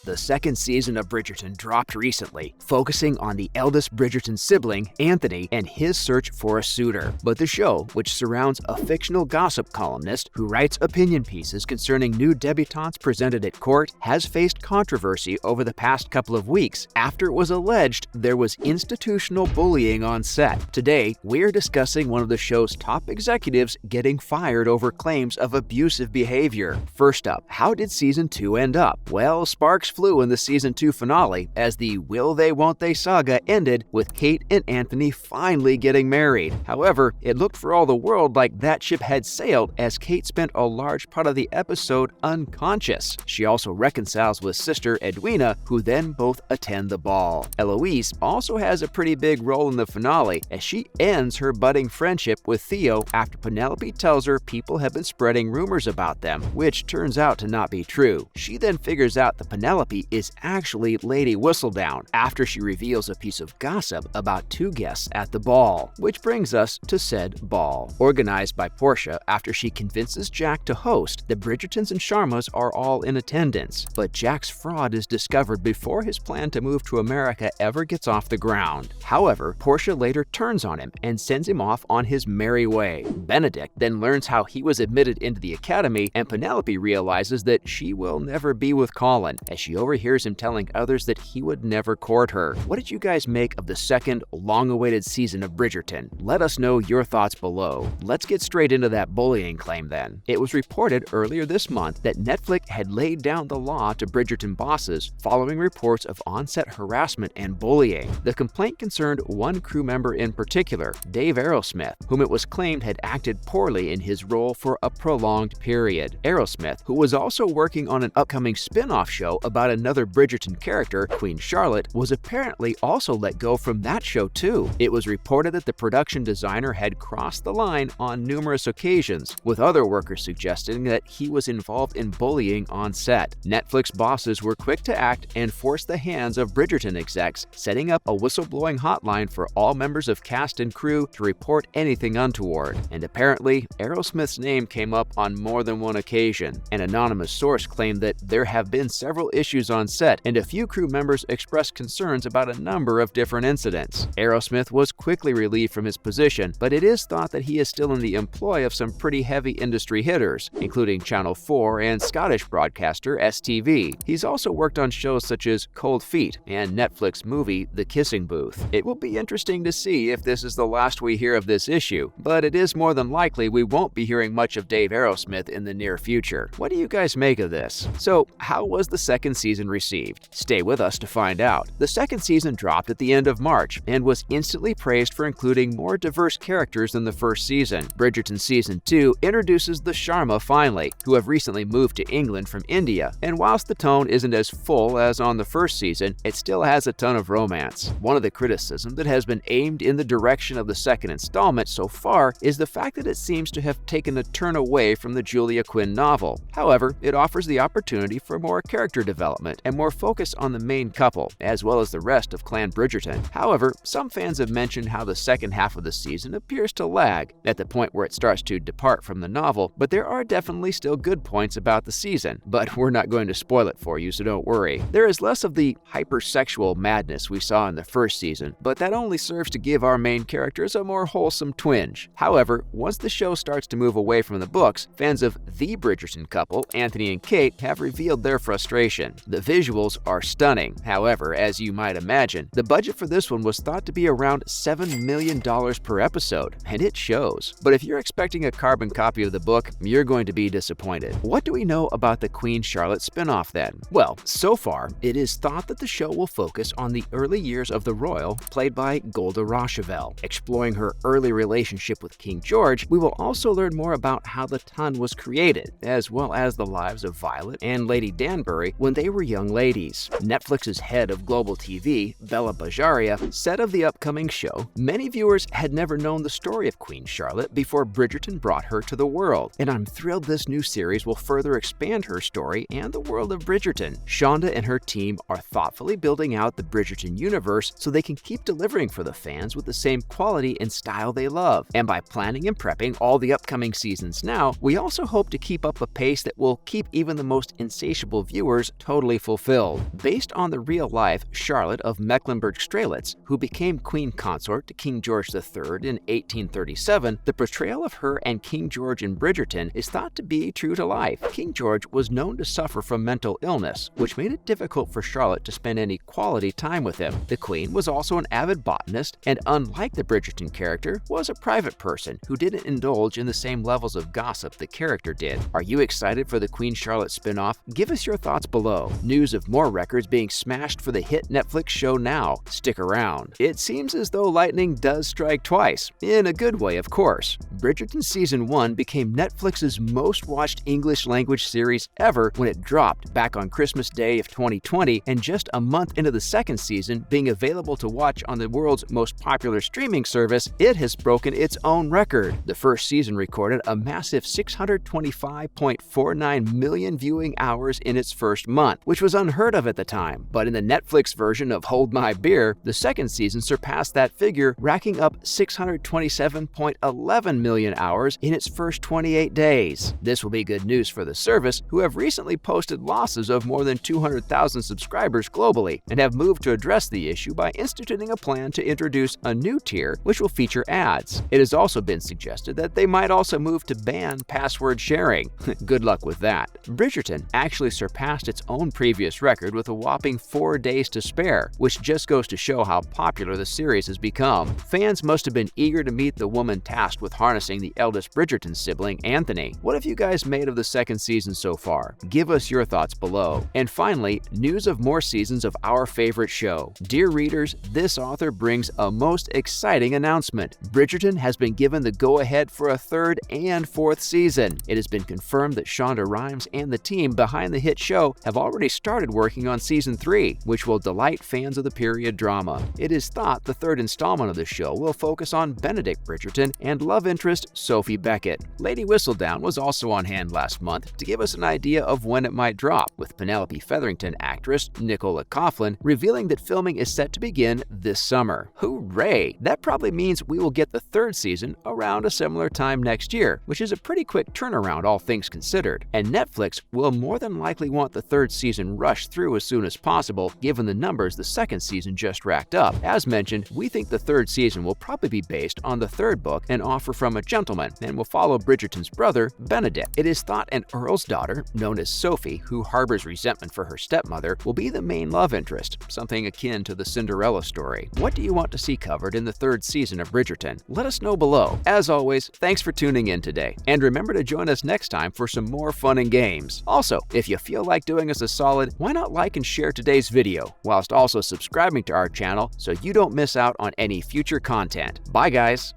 The second season of Bridgerton dropped recently, focusing on the eldest Bridgerton sibling, Anthony, and his search for a suitor. But the show, which surrounds a fictional gossip columnist who writes opinion pieces concerning new debutantes presented at court, has faced controversy over the past couple of weeks after it was alleged there was institutional bullying on set. Today, we're discussing one of the show's top executives getting fired over claims of abusive behavior. First up, how did Season 2 end up? Well, sparks flew in the Season 2 finale as the will they won't they saga ended with Kate and Anthony finally getting married. However, it looked for all the world like that ship had sailed as Kate spent a large part of the episode unconscious. She also reconciles with sister Edwina, who then both attend the ball. Eloise also has a pretty big role in the finale as she ends her budding friendship with Theo after Penelope tells her people have been spreading rumors about them, which turns out to not be true. She then figures out that Penelope is actually Lady Whistledown after she reveals a piece of gossip about two guests at the ball, which brings us to said ball. Organized by Portia after she convinces Jack to host, the Bridgertons and Sharmas are all in attendance, but Jack's fraud is discovered before his plan to move to America ever gets off the ground. However, Portia later turns on him and sends him off on his merry way. Benedict then learns how he was admitted into the academy, and Penelope realizes that she will never be with Colin as she overhears him telling others that he would never court her. What did you guys make of the second, long-awaited season of Bridgerton? Let us know your thoughts below. Let's get straight into that bullying claim then. It was reported earlier this month that Netflix had laid down the law to Bridgerton bosses following reports of on-set harassment and bullying. The complaint concerned one crew member in particular, Dave Arrowsmith, whom it was claimed had acted poorly in his role for a prolonged period. Arrowsmith, who was also working on an upcoming spin-off show about another Bridgerton character, Queen Charlotte, was apparently also let go from that show too. It was reported that the production designer had crossed the line on numerous occasions, with other workers suggesting that he was involved in bullying on set. Netflix bosses were quick to act and forced the hands of Bridgerton execs, setting up a whistleblowing hotline for all members of cast and crew to report anything untoward. And apparently, Arrowsmith's name came up on more than one occasion. An anonymous source claimed that there have been several issues on set, and a few crew members expressed concerns about a number of different incidents. Arrowsmith was quickly relieved from his position, but it is thought that he is still in the employ of some pretty heavy industry hitters, including Channel 4 and Scottish broadcaster STV. He's also worked on shows such as Cold Feet and Netflix movie The Kissing Booth. It will be interesting to see if this is the last we hear of this issue, but it is more than likely we won't be hearing much of Dave Arrowsmith in the near future. What do you guys make of this? So, how was the second season received? Stay with us to find out. The second season dropped at the end of March and was instantly praised for including more diverse characters than the first season. Bridgerton Season 2 introduces the Sharma finally, who have recently moved to England from India, and whilst the tone isn't as full as on the first season, it still has a ton of romance. One of the criticisms that has been aimed in the direction of the second installment so far is the fact that it seems to have taken a turn away from the Julia Quinn novel. However, it offers the opportunity for more character development and more focus on the main couple, as well as the rest of Clan Bridgerton. However, some fans have mentioned how the second half of the season appears to lag at the point where it starts to depart from the novel, but there are definitely still good points about the season. But we're not going to spoil it for you, so don't worry. There is less of the hypersexual madness we saw in the first season, but that only serves to give our main characters a more wholesome twinge. However, once the show starts to move away from the books, fans of the Bridgerton couple, Anthony and Kate, have revealed their frustration. The visuals are stunning. However, as you might imagine, the budget for this one was thought to be around $7 million per episode, and it shows. But if you're expecting a carbon copy of the book, you're going to be disappointed. What do we know about the Queen Charlotte spinoff then? Well, so far, it is thought that the show will focus on the early years of the royal, played by Golda Rosheuvel. Exploring her early relationship with King George, we will also learn more about how the Tun was created, as well as the lives of Violet and Lady Danbury when they were young ladies. Netflix's head of global TV, Bella Bajaria, said of the upcoming show, many viewers had never known the story of Queen Charlotte before Bridgerton brought her to the world, and I'm thrilled this new series will further expand her story and the world of Bridgerton. Shonda and her team are thoughtfully building out the Bridgerton universe so they can keep delivering for the fans with the same quality and style they love. And by planning and prepping all the upcoming seasons now, we also hope to keep up a pace that will keep even the most insatiable viewers totally fulfilled. Based on the real-life Charlotte of Mecklenburg-Strelitz, who became queen consort to King George III in 1837, the portrayal of her and King George in Bridgerton is thought to be true to life. King George was known to suffer from mental illness, which made it difficult for Charlotte to spend any quality time with him. The queen was also an avid botanist, and unlike the Bridgerton character, was a private person who didn't indulge in the same levels of gossip the character did. Are you excited for the Queen Charlotte spinoff? Give us your thoughts below. News of more records being smashed for the hit Netflix show Now. Stick around. It seems as though lightning does strike twice. In a good way, of course. Bridgerton Season 1 became Netflix's most watched English language series ever when it dropped back on Christmas Day of 2020, and just a month into the second season being available to watch on the world's most popular streaming service, it has broken its own record. The first season recorded a massive 625.49 million viewing hours in its first month, which was unheard of at the time. But in the Netflix version of Hold My Beer, the second season surpassed that figure, racking up 627.11 million hours in its first 28 days. This will be good news for the service, who have recently posted losses of more than 200,000 subscribers globally and have moved to address the issue by instituting a plan to introduce a new tier which will feature ads. It has also been suggested that they might also move to ban password sharing. Good luck with that. Bridgerton actually surpassed its own previous record with a whopping 4 days to spare, which just goes to show how popular the series has become. Fans must have been eager to meet the woman tasked with harnessing the eldest Bridgerton sibling, Anthony. What have you guys made of the second season so far? Give us your thoughts below. And finally, news of more seasons of our favorite show. Dear readers, this author brings a most exciting announcement. Bridgerton has been given the go-ahead for a third and fourth season. It has been confirmed that Shonda Rhimes and the team behind the hit show have already started working on season 3, which will delight fans of the period drama. It is thought the third installment of the show will focus on Benedict Bridgerton and love interest Sophie Beckett. Lady Whistledown was also on hand last month to give us an idea of when it might drop, with Penelope Featherington actress Nicola Coughlan revealing that filming is set to begin this summer. Hooray! That probably means we will get the third season around a similar time next year, which is a pretty quick turnaround all things considered. And Netflix will more than likely want the third season rushed through as soon as possible, given the numbers the second season just racked up. As mentioned, we think the third season will probably be based on the third book, An Offer from a Gentleman, and will follow Bridgerton's brother, Benedict. It is thought an earl's daughter, known as Sophie, who harbors resentment for her stepmother, will be the main love interest, something akin to the Cinderella story. What do you want to see covered in the third season of Bridgerton? Let us know below. As always, thanks for tuning in today, and remember to join us next time for some more fun and games. Also, if you feel like doing us a solid, why not like and share today's video, whilst also subscribing to our channel so you don't miss out on any future content. Bye guys!